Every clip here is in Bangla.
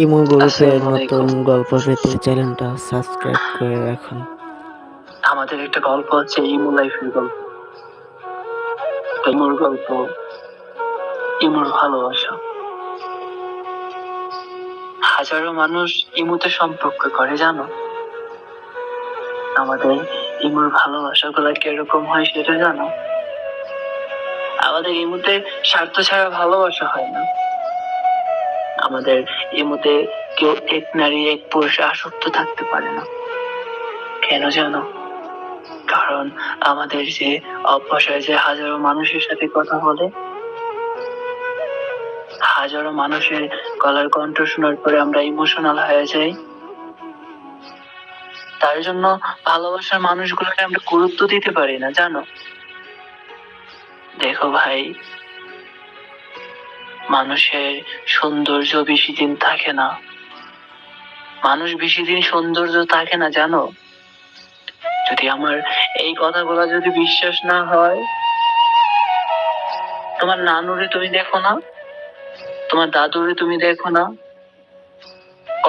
ইমো গ্রুপের আসসালামু নতুন আলাইকুম। গল্প পেতে চ্যানেলটা সাবস্ক্রাইব করে রাখুন। আমাদের একটা গল্প হচ্ছে ইমু লাইফের গল্প। ইমুর গল্প, ইমুর ভালোবাসা। হাজারো মানুষ ইমুতে সম্পর্ক করে জানো। আমাদের ইমুর ভালোবাসা গুলা কিরকম হয় সেটা জানো। আমাদের ইমুতে স্বার্থ ছাড়া ভালোবাসা হয় না। আমাদের ইমুতে কেউ এক নারী এক পুরুষে আসক্ত থাকতে পারে না। কেন জানো? কারণ আমাদের যে অভ্যাস হয়েছে হাজারো মানুষের সাথে কথা বলে, হাজারো মানুষের গলার কণ্ঠ শোনার পরে আমরা ইমোশনাল হয়ে যাই। তার জন্য ভালোবাসার মানুষগুলোকে আমরা গুরুত্ব দিতে পারি না জানো। দেখো ভাই, মানুষের সৌন্দর্য বেশি দিন থাকে না। মানুষ বেশি দিন সৌন্দর্য থাকে না জানো। যদি আমার এই কথাগুলো যদি বিশ্বাস না হয়, তোমার নানুরে তুমি দেখো না, তোমার দাদুরে তুমি দেখো না,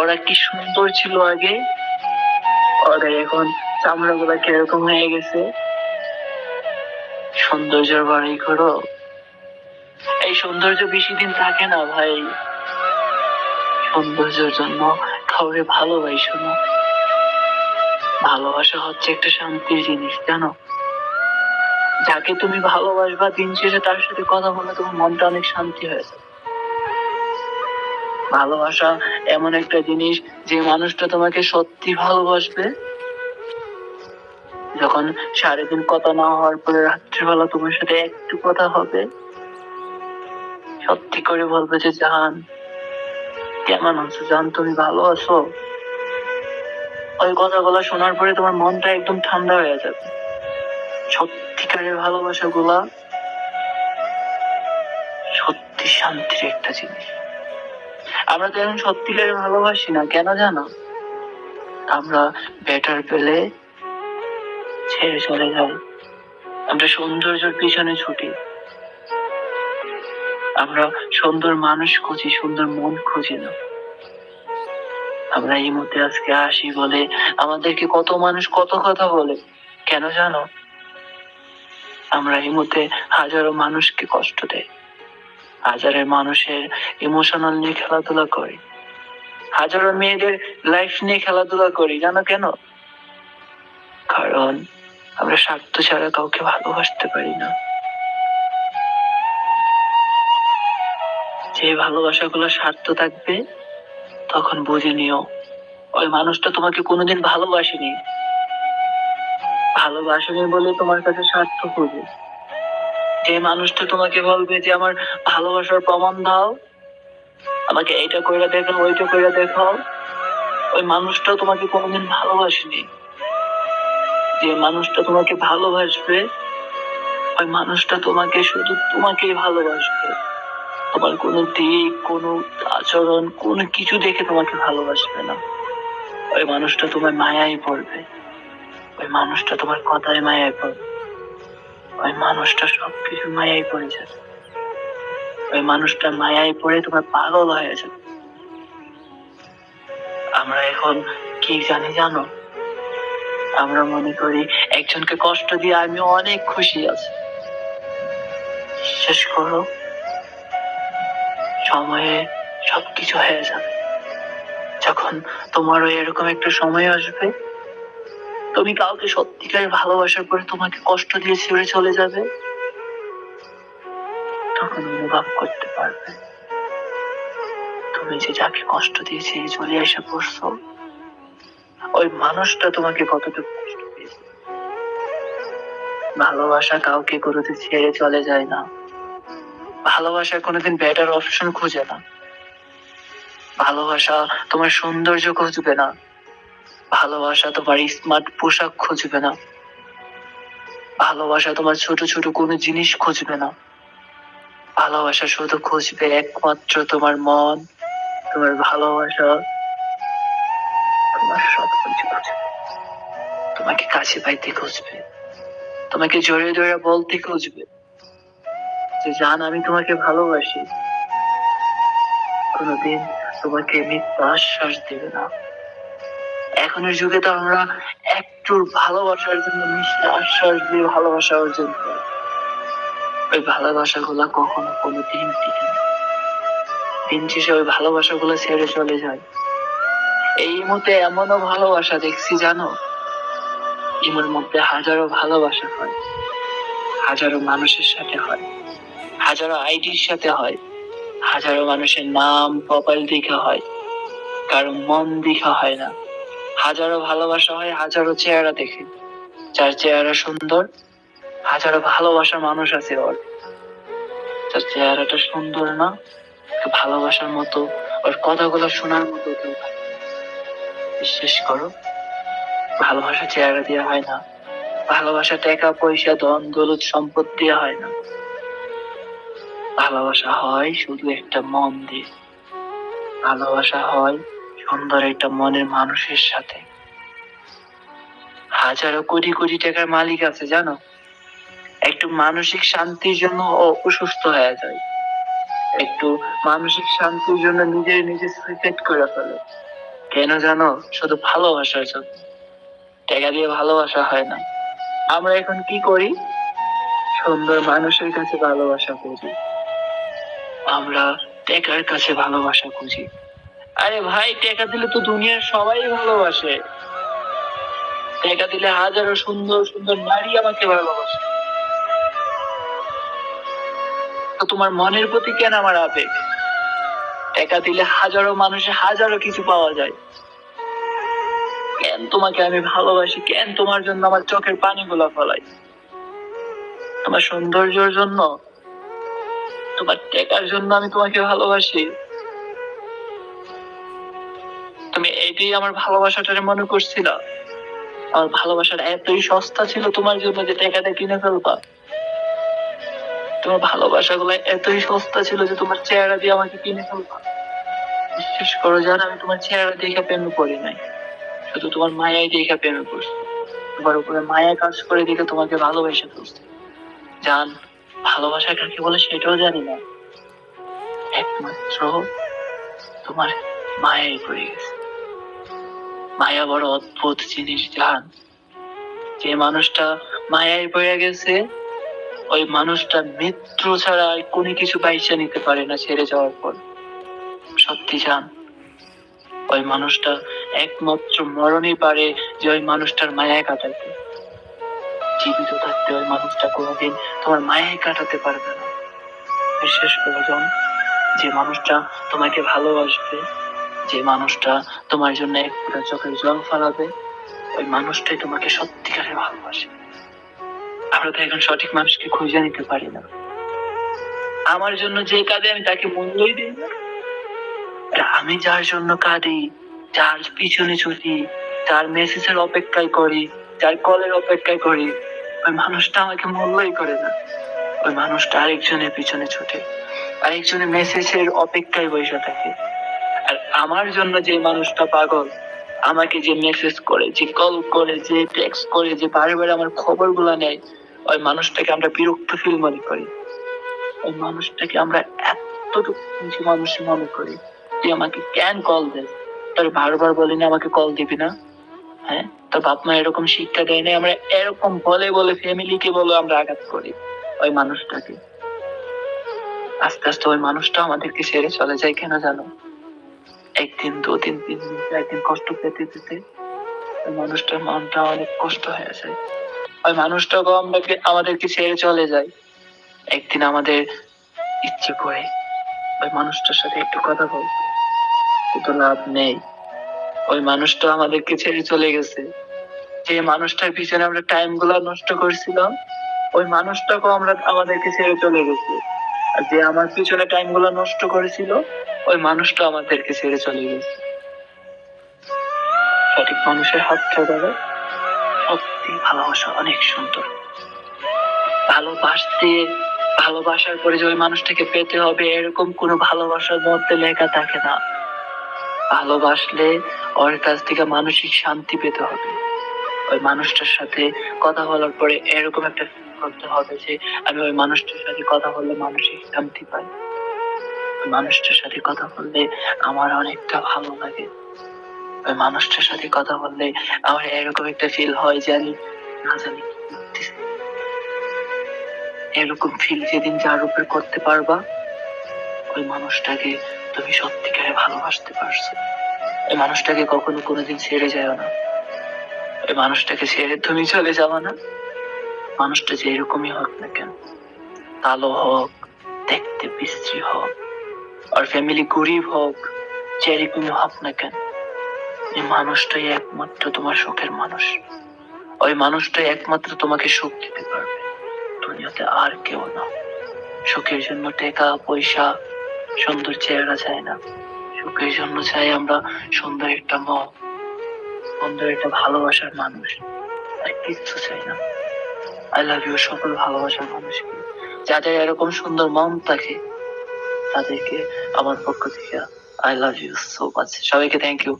ওরা কি সুন্দর ছিল আগে, ওদের এখন চামড়া গুলা কিরকম হয়ে গেছে। সৌন্দর্যের বাড়াই করো, এই সৌন্দর্য বেশি দিন থাকে না ভাই। সৌন্দর্যের জন্য কাউরে ভালোবাসো না। ভালোবাসা হচ্ছে একটা শান্তির জিনিস জানো। যাকে তুমি ভালোবাসবা দিন শেষে তার সাথে কথা বলে তোমার মনটা অনেক শান্তি হয়ে যাবে। ভালোবাসা এমন একটা জিনিস, যে মানুষটা তোমাকে সত্যি ভালোবাসবে, যখন সারাদিন কথা না হওয়ার পরে রাত্রিবেলা তোমার সাথে একটু কথা হবে, সত্যি করে বলবে যে জান কেমন আছো, জান তুমি ভালো আছো। ওই কথাগুলো শোনার পরে তোমার মনটা একদম ঠান্ডা হয়ে যাবে। সত্যিকারের ভালোবাসা গুলা সত্যি শান্তির একটা জিনিস। আমরা তো এখন সত্যিকারের ভালোবাসি না, কেন জানো? আমরা বেটার পেলে ছেড়ে চলে যাই। আমরা সৌন্দর্যের পিছনে ছুটি। আমরা সুন্দর মানুষ খুঁজি, সুন্দর মন খুঁজি না। আমরা এই মুহূর্তে আজকে আসি বলে আমাদেরকে কত মানুষ কত কথা বলে, কেন জানো? আমরা এই মুহূর্তে হাজারো মানুষকে কষ্ট দেয়, হাজারো মানুষের ইমোশনাল নিয়ে খেলাধুলা করি, হাজারো মেয়েদের লাইফ নিয়ে খেলাধুলা করি, জানো কেন? কারণ আমরা স্বার্থ ছাড়া কাউকে ভালোবাসতে পারি না। যে ভালোবাসাগুলো স্বার্থ থাকবে, তখন বুঝে নিও ওই মানুষটা তোমাকে কোনোদিন ভালোবাসেনি। ভালোবাসেনি বলে তোমার কাছে স্বার্থ খুঁজে। যে মানুষটা তোমাকে বলবে যে আমার ভালোবাসার প্রমাণ দাও, আমাকে এইটা কইরা দেখাও ওইটা কইরা দেখাও, ওই মানুষটা তোমাকে কোনোদিন ভালোবাসেনি। যে মানুষটা তোমাকে ভালোবাসবে, ওই মানুষটা তোমাকে শুধু তোমাকেই ভালোবাসবে। তোমার কোনো দিক, কোনো আচরণ, কোনো কিছু দেখে তোমাকে ভালোবাসবে না। ওই মানুষটা তোমার মায়ায় পড়বে, ওই মানুষটা তোমার কথায় মায়ায় পড়বে, ওই মানুষটা সবকিছু মায়ায় পড়ে যাবে। ওই মানুষটা মায়ায় পড়ে তোমার পাগল হয়ে যাবে। আমরা এখন কি জানি জানো? আমরা মনে করি একজনকে কষ্ট দিয়ে আমি অনেক খুশি আছি। শেষ করো, সময়ে সবকিছু হয়ে যাবে। যখন তোমারও এরকম একটা সময় আসবে, তুমি কাউকে সত্যিকারের ভালোবাসার পরে তোমাকে কষ্ট দিয়ে ছেড়ে চলে যাবে, তখন অনুভব করতে পারবে তুমি যে যাকে কষ্ট দিয়ে ছেড়ে চলে এসে পড়ছো, ওই মানুষটা তোমাকে কতটুকু কষ্ট পেয়েছে। ভালোবাসা কাউকে কোনোদিন ছেড়ে চলে যায় না। ভালোবাসা কোনোদিন বেটার অপশন খুঁজে না। ভালোবাসা তোমার সৌন্দর্য খুঁজবে না। ভালোবাসা তোমার স্মার্ট পোশাক খুঁজবে না। ভালোবাসা তোমার ছোট ছোট কোনো জিনিস খুঁজবে না। ভালোবাসা শুধু খুঁজবে একমাত্র তোমার মন, তোমার ভালোবাসা, তোমার সবকিছু খুঁজবে। তোমাকে কাছে পাইতে খুঁজবে, তোমাকে জড়িয়ে ধরে বলতে খুঁজবে যে জান আমি তোমাকে ভালোবাসি। কোনোদিন তোমাকে মিথ্যা আশ্বাস দেবে না। এখনের যুগে তো আমরা একটু ভালোবাসার জন্য মিথ্যা আশ্বাস দিয়ে ভালোবাসা অর্জন করি। ওই ভালোবাসাগুলা কখনো কোনোদিন টিকে না। দিন শেষে ওই ভালোবাসাগুলো ছেড়ে চলে যায়। এই মতে এমনও ভালোবাসা দেখছি জানো, ইমোর মধ্যে হাজারো ভালোবাসা হয়, হাজারো মানুষের সাথে হয়, হাজারো আইডির সাথে হয়, হাজারো মানুষের নাম প্রোফাইল দেখা হয়, কারো মন দেখা হয় না। হাজারো ভালোবাসা হয় হাজারো চেহারা দেখে। যার চেহারা সুন্দর, হাজারো ভালোবাসার মানুষ আছে ওর। যার চেহারাটা সুন্দর না, ভালোবাসার মতো, ওর কথাগুলো শোনার মতো কেউ নাই। বিশ্বাস করো, ভালোবাসা চেহারা দিয়ে হয় না, ভালোবাসা টাকা পয়সা ধন দৌলত সম্পদ দিয়ে হয় না। ভালোবাসা হয় শুধু একটা মন দিয়ে। ভালোবাসা হয় সুন্দর একটা মনের মানুষের সাথে। হাজারো কোটি কোটি টাকার মালিক আছে জানো, একটু মানসিক শান্তির জন্য অসুস্থ হয়ে যায়, একটু মানসিক শান্তির জন্য নিজে সুইসাইড করে ফেলে। কেন জানো? শুধু ভালোবাসার জন্য। টাকা দিয়ে ভালোবাসা হয় না। আমরা এখন কি করি? সুন্দর মানুষের কাছে ভালোবাসা খুঁজি, আমরা টাকার কাছে ভালোবাসা খুঁজি। আরে ভাই, টাকা দিলে তো দুনিয়ার সবাই ভালোবাসে। টাকা দিলে হাজারো সুন্দর সুন্দর নারী আমাকে ভালোবাসে। তো তোমার মনের প্রতি কেন আমার আবেগ? টাকা দিলে হাজারো মানুষের হাজারো কিছু পাওয়া যায়। কেন তোমাকে আমি ভালোবাসি? কেন তোমার জন্য আমার চোখের পানিগুলো ফলাই? তোমার সৌন্দর্যের জন্য, তোমার টাকার জন্য আমি তোমাকে ভালোবাসি? তুমি এটাই আমার ভালোবাসাটারে মনে করছিল? আমার ভালোবাসাটা এতই সস্তা ছিল তোমার জন্য যে টাকাটা কিনে ফেলবা? তোমার ভালোবাসাগুলো এতই সস্তা ছিল যে তোমার চেহারা দিয়ে আমাকে কিনে ফেলবা? বিশ্বাস করো জান, আমি তোমার চেহারা দেখে প্রেমে পড়ি নাই, শুধু তোমার মায়াই দেখে প্রেমে পড়ছি। তোমার উপরে মায়া কাজ করে দেখে তোমাকে ভালোবেসে ফেলছি। জান, ভালোবাসা কাকে বলে সেটাও জানি না, একমাত্র তোমার মায়াই পড়ে গেছে। মায়া বড় অদ্ভুত জিনিস জান। যে মানুষটা মায়ায় পড়ে গেছে, ওই মানুষটা মৃত্যু ছাড়া আর কোনো কিছু বাইসা নিতে পারে না ছেড়ে যাওয়ার পর। সত্যি জান, ওই মানুষটা একমাত্র মরণই পারে যে ওই মানুষটার মায়ায় কাটাতে। জীবিত থাকতে ওই মানুষটা কোনোদিন তোমার মায়ায় কাটাতে পারবে না। বিশ্বাস করো জান, যে মানুষটা তোমাকে ভালোবাসবে, যে মানুষটা তোমার জন্য এক ফোঁটা চোখের জল ফেলাবে, ওই মানুষটাই তোমাকে সত্যিকারে ভালোবাসে। আমরা তো এখন সঠিক মানুষকে খুঁজে নিতে পারি না। আমার জন্য যে কাঁদে আমি তাকে মূল্যই দিই না। আর আমি যার জন্য কাঁদি, যার পিছনে ছুটি, যার মেসেজের অপেক্ষায় করি, যার কলের অপেক্ষায় করি, ওই মানুষটা আমাকে মূল্যই করে না। ওই মানুষটা আরেকজনের পিছনে ছুটে, আরেকজনের মেসেজের অপেক্ষায় বসে থাকে। আর আমার জন্য যে মানুষটা পাগল, আমাকে যে মেসেজ করে, যে কল করে, যে টেক্সট করে, যে বারে বারে আমার খবরগুলো নেয়, ওই মানুষটাকে আমরা বিরক্ত ফিল মনে করি। ওই মানুষটাকে আমরা এতটুকু নিচু মানুষ মনে করি। তুই আমাকে কেন কল দেস? তোর বারবার বলিনি আমাকে কল দিবি না? হ্যাঁ, তোর বাপ মা এরকম শিক্ষা দেয় না? আমরা এরকম বলে বলে ফ্যামিলিকে বলে আমরা আঘাত করি ওই মানুষটাকে। আস্তে আস্তে ওই মানুষটা আমাদেরকে ছেড়ে চলে যায়। কেন জানো? একদিন, দুদিন, 3 দিন, 4 দিন কষ্ট পেতে পেতে ওই মানুষটার মনটা অনেক কষ্ট হয়ে যায়। ওই মানুষটাকে আমাদেরকে ছেড়ে চলে যায়। একদিন আমাদের ইচ্ছে করে ওই মানুষটার সাথে একটু কথা বলতে, কিন্তু লাভ নেই। ওই মানুষটা আমাদেরকে ছেড়ে চলে গেছে। যে মানুষটার পিছনে আমরা টাইম গুলা নষ্ট করছিলাম, ওই মানুষটাকেও আমাদেরকে ছেড়ে চলে গেছে। আর যে আমার পিছনে টাইম গুলা নষ্ট করেছিল, ওই মানুষটা আমাদেরকে ছেড়ে চলে গেছে। সঠিক মানুষের হাত ধরে সত্যি ভালোবাসা অনেক সুন্দর। ভালোবাসতে, ভালোবাসার পরে যে ওই মানুষটাকে পেতে হবে এরকম কোনো ভালোবাসার মধ্যে লেখা থাকে না। ভালোবাসলে ওর কাছ থেকে মানসিক শান্তি পেতে হবে। ওই মানুষটার সাথে কথা বলার পরে এরকম একটা ফিল করতে হবে যে আমি ওই মানুষটার সাথে কথা বললে মানসিক শান্তি পাই। ওই মানুষটার সাথে কথা বললে আমার অনেকটা ভালো লাগে। ওই মানুষটার সাথে কথা বললে আমার এরকম একটা ফিল হয় যে আমি না জানি কি করতেছি। এরকম ফিল যেদিন যার উপর করতে পারবা, ওই মানুষটাকে তুমি সত্যিকারে ভালোবাসতে পারছো। ওই মানুষটাকে কখনো কোনোদিন ছেড়ে যাও না। ওই মানুষটাকে ছেড়ে তুমি চলে যাবা না। মানুষটা যে এরকমই হোক না কেন, কালো হোক, দেখতে বিশ্রী হোক, আর ফ্যামিলি গরিব হোক, যেরকমই হোক না কেন, এই মানুষটাই একমাত্র তোমার সুখের মানুষ। ওই মানুষটাই একমাত্র তোমাকে সুখ দিতে পারবে, দুনিয়াতে আর কেউ না। সুখের জন্য টাকা পয়সা, সুন্দর চেহারা চাই না। সুখের জন্য চাই আমরা সুন্দর একটা মন, সুন্দর একটা ভালোবাসার মানুষ, আর কিচ্ছু চাই না। আই লাভ ইউ সকল ভালোবাসার মানুষকে। যাদের এরকম সুন্দর মন থাকে তাদেরকে আমার পক্ষ থেকে I love you so much. সবাইকে থ্যাংক ইউ।